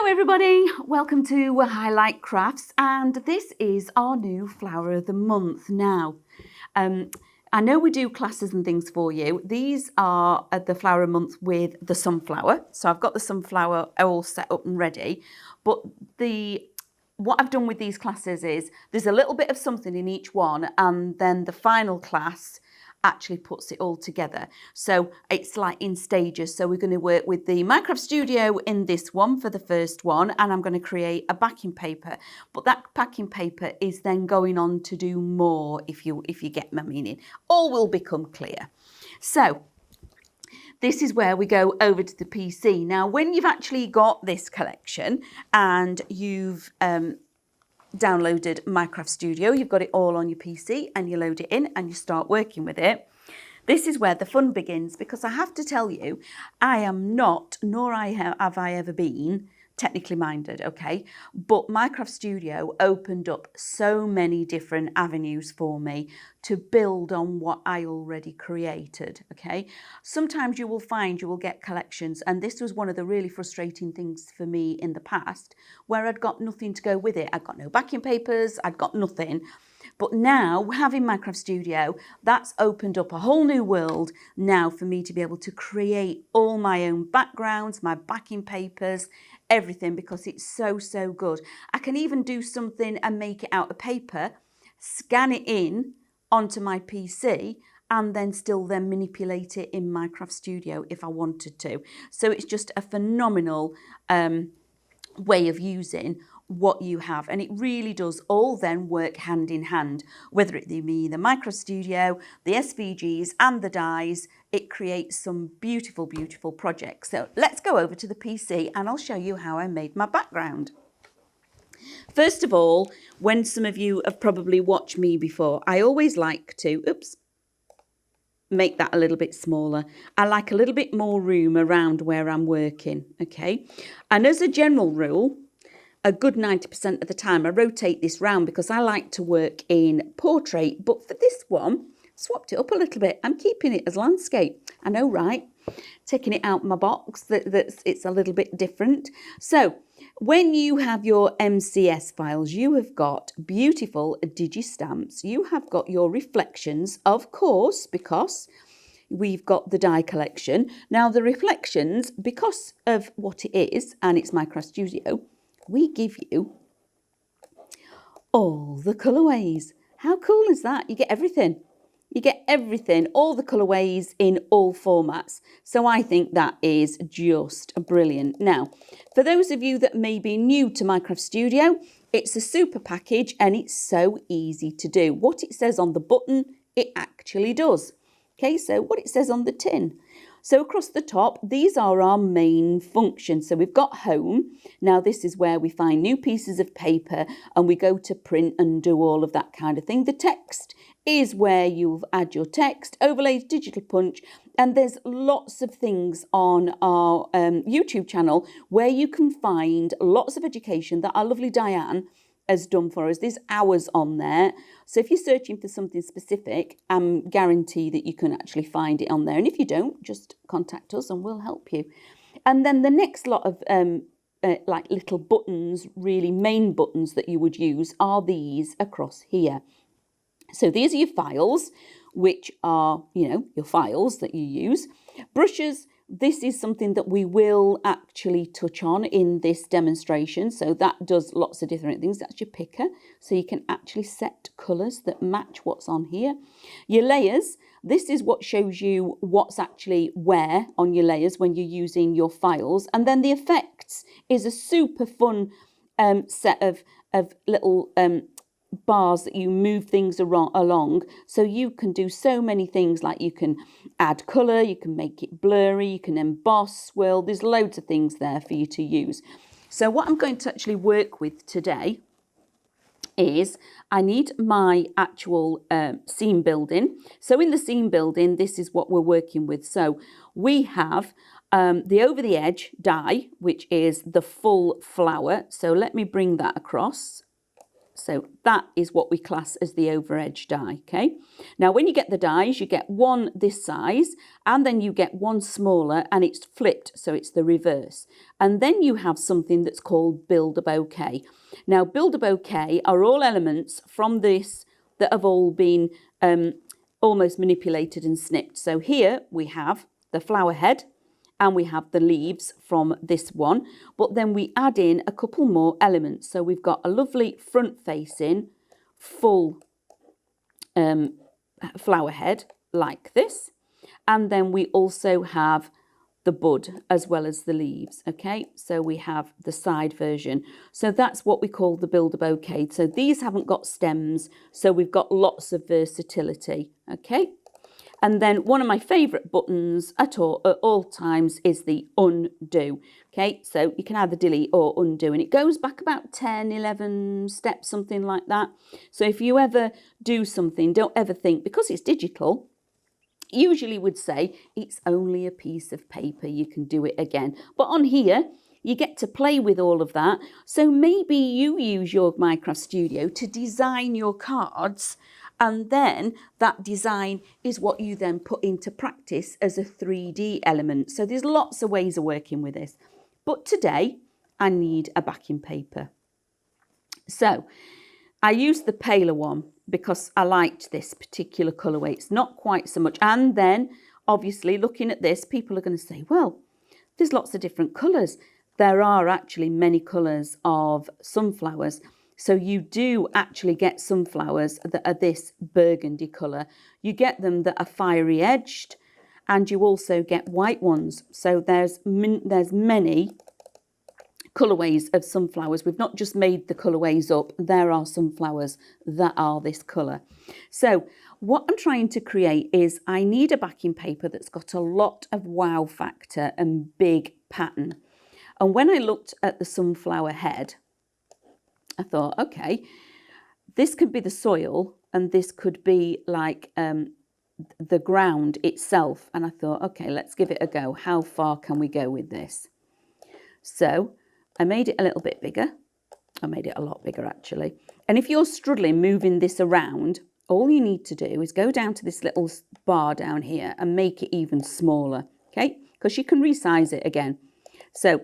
Hello everybody, welcome to Highlight Crafts, and this is our new flower of the month now. I know we do classes and things for you. These are the flower of the month with the sunflower. So I've got the sunflower all set up and ready, but what I've done with these classes is there's a little bit of something in each one, and then the final class actually puts it all together. So it's like in stages. So we're going to work with the Minecraft Studio in this one for the first one, and I'm going to create a backing paper. But that backing paper is then going on to do more, if you get my meaning. All will become clear. So this is where we go over to the PC. Now, when you've actually got this collection and you've downloaded Minecraft Studio, you've got it all on your PC, and you load it in and you start working with it. This is where the fun begins, because I have to tell you, I am not, nor have I ever been, technically minded, okay? But Minecraft Studio opened up so many different avenues for me to build on what I already created, okay? Sometimes you will find you will get collections, and this was one of the really frustrating things for me in the past, where I'd got nothing to go with it. I'd got no backing papers, I'd got nothing. But now, having Minecraft Studio, that's opened up a whole new world now for me to be able to create all my own backgrounds, my backing papers, everything, because it's so good. I can even do something and make it out of paper, scan it in onto my PC, and then still then manipulate it in Minecraft Studio if I wanted to. So it's just a phenomenal way of using what you have, and it really does all then work hand in hand, whether it be the Minecraft Studio, the SVGs and the dies. It creates some beautiful projects. So let's go over to the PC and I'll show you how I made my background. First of all, when some of you have probably watched me before, I always like to make that a little bit smaller. I like a little bit more room around where I'm working, okay? And as a general rule, a good 90% of the time I rotate this round because I like to work in portrait, but for this one, swapped it up a little bit. I'm keeping it as landscape. I know, right? Taking it out my box, it's a little bit different. So when you have your MCS files, you have got beautiful digistamps. You have got your reflections, of course, because we've got the die collection. Now the reflections, because of what it is, and it's Minecraft Studio, we give you all the colourways. How cool is that? You get everything. You get everything, all the colourways in all formats. So I think that is just brilliant. Now, for those of you that may be new to Minecraft Studio, it's a super package and it's so easy to do. What it says on the button, it actually does. Okay, so what it says on the tin. So across the top, these are our main functions. So we've got home. Now this is where we find new pieces of paper and we go to print and do all of that kind of thing. The text is where you add your text, overlays, digital punch, and there's lots of things on our YouTube channel where you can find lots of education that our lovely Diane has done for us. There's hours on there. So if you're searching for something specific, I guarantee that you can actually find it on there. And if you don't, just contact us and we'll help you. And then the next lot of like little buttons, really main buttons that you would use are these across here. So these are your files, which are, your files that you use. Brushes. This is something that we will actually touch on in this demonstration. So that does lots of different things. That's your picker. So you can actually set colours that match what's on here. Your layers. This is what shows you what's actually where on your layers when you're using your files. And then the effects is a super fun set of little bars that you move things along, so you can do so many things, like you can add colour, you can make it blurry, you can emboss, swirl. There's loads of things there for you to use. So what I'm going to actually work with today is I need my actual scene building. So in the scene building, this is what we're working with. So we have the over the edge die, which is the full flower. So let me bring that across. So that is what we class as the over edge die, okay? Now, when you get the dies, you get one this size, and then you get one smaller, and it's flipped, so it's the reverse. And then you have something that's called build a bouquet. Now, build a bouquet are all elements from this that have all been almost manipulated and snipped. So here we have the flower head, and we have the leaves from this one, but then we add in a couple more elements. So we've got a lovely front facing full flower head like this, and then we also have the bud as well as the leaves. Okay, so we have the side version. So that's what we call the build a bouquet. So these haven't got stems, so we've got lots of versatility. Okay. And then one of my favourite buttons at all times is the undo. Okay, so you can either delete or undo, and it goes back about 10, 11 steps, something like that. So if you ever do something, don't ever think, because it's digital, usually would say it's only a piece of paper, you can do it again. But on here, you get to play with all of that. So maybe you use your Minecraft Studio to design your cards, and then that design is what you then put into practice as a 3D element. So there's lots of ways of working with this. But today, I need a backing paper. So I used the paler one because I liked this particular colourway. It's not quite so much. And then, obviously, looking at this, people are going to say, well, there's lots of different colours. There are actually many colours of sunflowers. So you do actually get sunflowers that are this burgundy colour. You get them that are fiery edged, and you also get white ones. So there's many colourways of sunflowers. We've not just made the colourways up. There are sunflowers that are this colour. So what I'm trying to create is I need a backing paper that's got a lot of wow factor and big pattern. And when I looked at the sunflower head, I thought, okay, this could be the soil and this could be like the ground itself. And I thought, okay, let's give it a go. How far can we go with this? So I made it a little bit bigger. I made it a lot bigger, actually. And if you're struggling moving this around, all you need to do is go down to this little bar down here and make it even smaller, okay? Because you can resize it again. So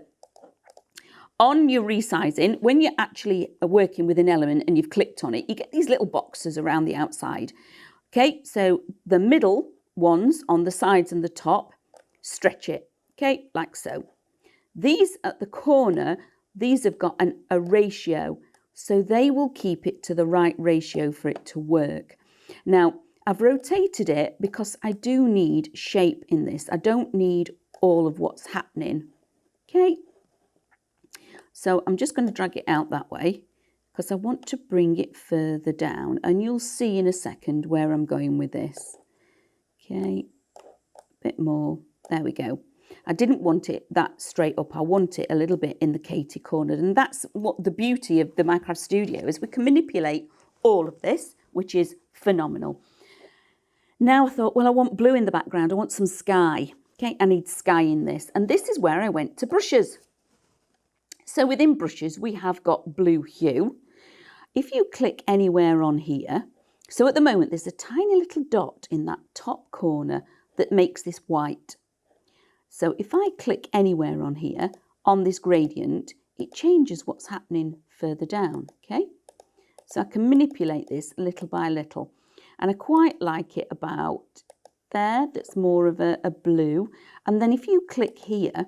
on your resizing, when you're actually working with an element and you've clicked on it, you get these little boxes around the outside. Okay, so the middle ones on the sides and the top, stretch it, okay, like so. These at the corner, these have got a ratio, so they will keep it to the right ratio for it to work. Now, I've rotated it because I do need shape in this. I don't need all of what's happening, okay? So I'm just going to drag it out that way because I want to bring it further down, and you'll see in a second where I'm going with this. Okay, a bit more. There we go. I didn't want it that straight up. I want it a little bit in the Katie corner, and that's what the beauty of the Minecraft Studio is. We can manipulate all of this, which is phenomenal. Now I thought, well, I want blue in the background. I want some sky. Okay, I need sky in this, and this is where I went to brushes. So within brushes, we have got blue hue. If you click anywhere on here, so at the moment, there's a tiny little dot in that top corner that makes this white. So if I click anywhere on here, on this gradient, it changes what's happening further down, okay? So I can manipulate this little by little. And I quite like it about there, that's more of a blue. And then if you click here,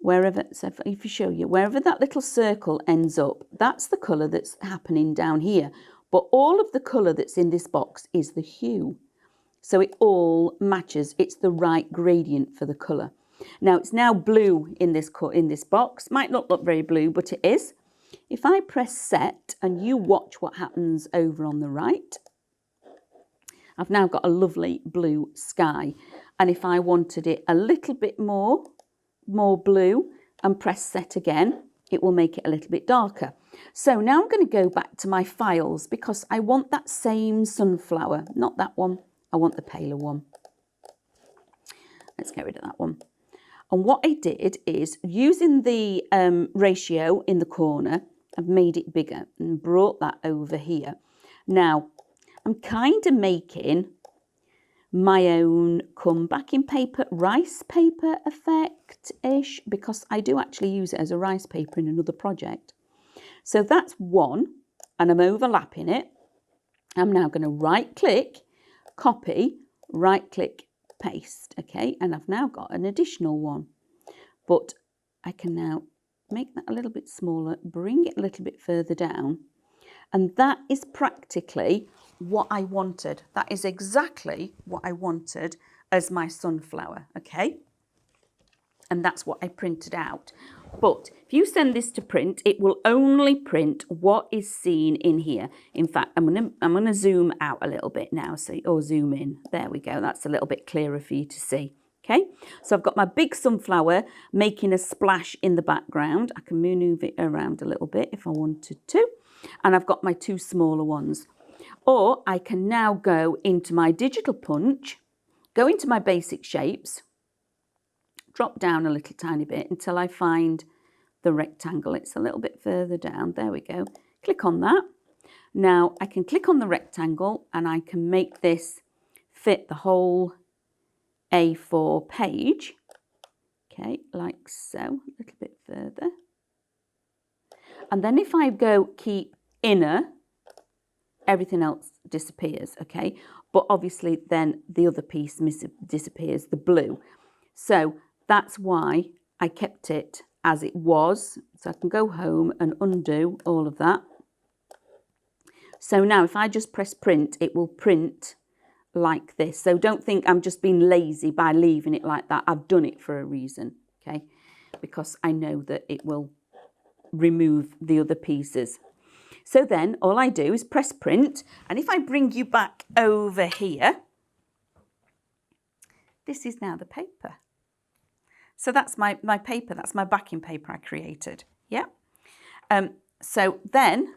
wherever, so if you show you, wherever that little circle ends up, that's the colour that's happening down here. But all of the colour that's in this box is the hue. So it all matches. It's the right gradient for the colour. Now, it's now blue in this box. Might not look very blue, but it is. If I press set and you watch what happens over on the right, I've now got a lovely blue sky. And if I wanted it a little bit more blue and press set again, it will make it a little bit darker. So now I'm going to go back to my files because I want that same sunflower, not that one. I want the paler one. Let's get rid of that one. And what I did is using the ratio in the corner I've made it bigger and brought that over here. Now, I'm kind of making my own backing paper, rice paper effect-ish, because I do actually use it as a rice paper in another project. So that's one, and I'm overlapping it. I'm now going to right-click, copy, right-click, paste, okay? And I've now got an additional one. But I can now make that a little bit smaller, bring it a little bit further down, and that is practically what I wanted. That is exactly what I wanted as my sunflower, okay? And that's what I printed out. But if you send this to print, it will only print what is seen in here. In fact, I'm gonna zoom out a little bit now, or zoom in. There we go. That's a little bit clearer for you to see. Okay, so I've got my big sunflower making a splash in the background. I can move it around a little bit if I wanted to. And I've got my two smaller ones. Or I can now go into my digital punch, go into my basic shapes, drop down a little tiny bit until I find the rectangle. It's a little bit further down. There we go. Click on that. Now I can click on the rectangle and I can make this fit the whole A4 page. Okay, like so, a little bit further. And then if I go keep inner, everything else disappears, okay? But obviously then the other piece disappears, the blue. So that's why I kept it as it was. So I can go home and undo all of that. So now if I just press print, it will print like this. So don't think I'm just being lazy by leaving it like that. I've done it for a reason, okay? Because I know that it will remove the other pieces. So then all I do is press print, and if I bring you back over here, this is now the paper. So that's my paper, that's my backing paper I created, yeah? So then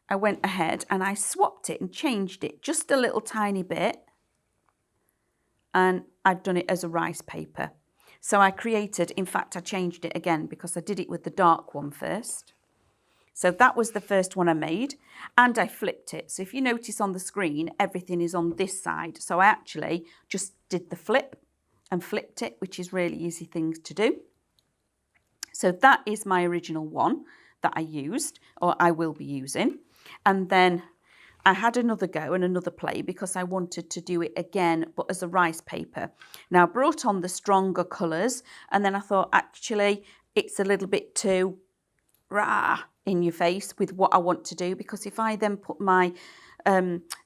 I went ahead and I swapped it and changed it just a little tiny bit, and I've done it as a rice paper. So I created, in fact, I changed it again because I did it with the dark one first. So that was the first one I made, and I flipped it. So if you notice on the screen, everything is on this side. So I actually just did the flip and flipped it, which is really easy things to do. So that is my original one that I used, or I will be using. And then I had another go and another play because I wanted to do it again, but as a rice paper. Now I brought on the stronger colours, and then I thought, actually, it's a little bit too in your face with what I want to do, because if I then put my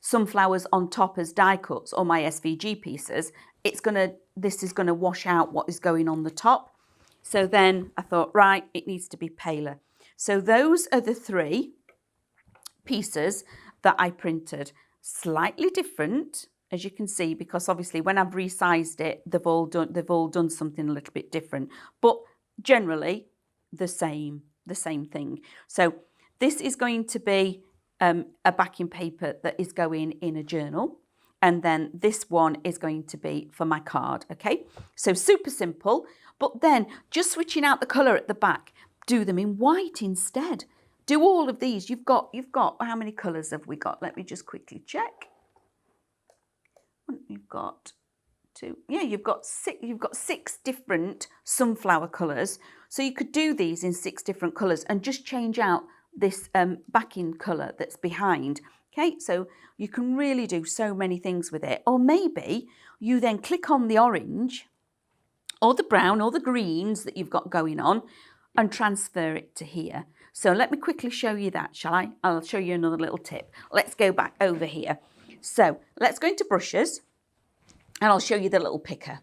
sunflowers on top as die cuts or my SVG pieces, this is gonna wash out what is going on the top. So then I thought, right, it needs to be paler. So those are the three pieces that I printed. Slightly different, as you can see, because obviously when I've resized it, they've all done something a little bit different, but generally the same thing. So this is going to be a backing paper that is going in a journal, and then this one is going to be for my card, okay? So super simple, but then just switching out the colour at the back, do them in white instead. Do all of these. You've got, how many colours have we got? Let me just quickly check. You've got two. Yeah, you've got six different sunflower colours. So you could do these in 6 different colours and just change out this backing colour that's behind. Okay, so you can really do so many things with it. Or maybe you then click on the orange or the brown or the greens that you've got going on and transfer it to here. So let me quickly show you that, shall I? I'll show you another little tip. Let's go back over here. So let's go into brushes and I'll show you the little picker.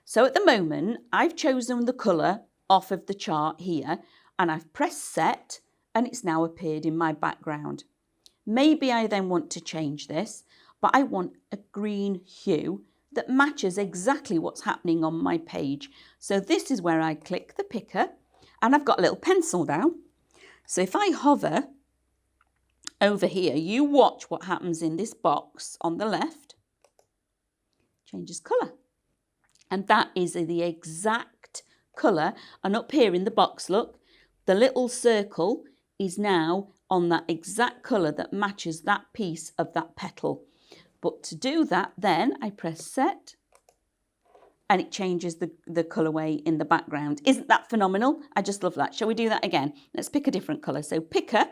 So at the moment, I've chosen the colour off of the chart here, and I've pressed set, and it's now appeared in my background. Maybe I then want to change this, but I want a green hue that matches exactly what's happening on my page. So this is where I click the picker, and I've got a little pencil now. So if I hover over here, you watch what happens in this box on the left. Changes colour. And that is the exact colour. And up here in the box, look, the little circle is now on that exact colour that matches that piece of that petal. But to do that, then I press set and it changes the colourway in the background. Isn't that phenomenal? I just love that. Shall we do that again? Let's pick a different colour. So picker,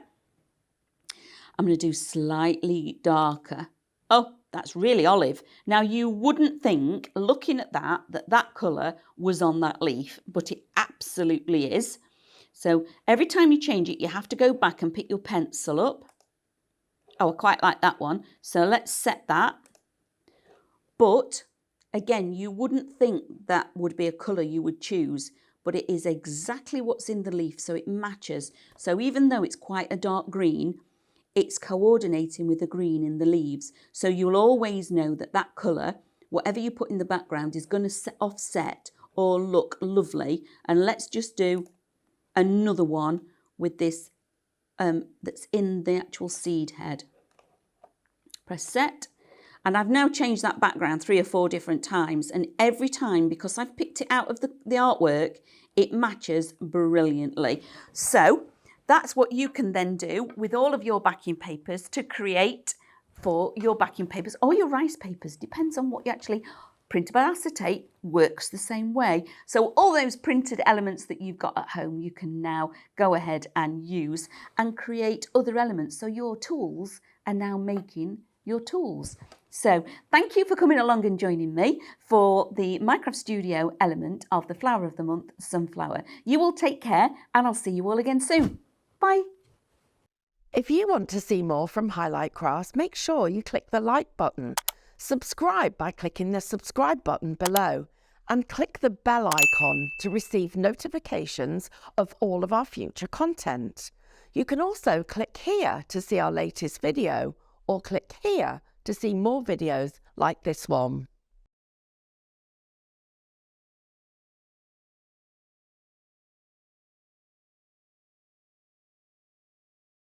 I'm going to do slightly darker. Oh, that's really olive. Now you wouldn't think, looking at that, that colour was on that leaf, but it absolutely is. So every time you change it, you have to go back and pick your pencil up. Oh, I quite like that one. So let's set that. But again, you wouldn't think that would be a colour you would choose, but it is exactly what's in the leaf, so it matches. So even though it's quite a dark green, it's coordinating with the green in the leaves. So you'll always know that that colour, whatever you put in the background, is going to offset or look lovely. And let's just do another one with this that's in the actual seed head. Press set. And I've now changed that background 3 or 4 different times. And every time, because I've picked it out of the artwork, it matches brilliantly. So that's what you can then do with all of your backing papers to create for your backing papers or your rice papers. Depends on what you actually... Printable acetate works the same way. So all those printed elements that you've got at home, you can now go ahead and use and create other elements. So your tools are now making your tools. So thank you for coming along and joining me for the Minecraft Studio element of the Flower of the Month, Sunflower. You all take care and I'll see you all again soon. Bye. If you want to see more from Highlight Crafts, make sure you click the like button. Subscribe by clicking the subscribe button below and click the bell icon to receive notifications of all of our future content. You can also click here to see our latest video or click here to see more videos like this one.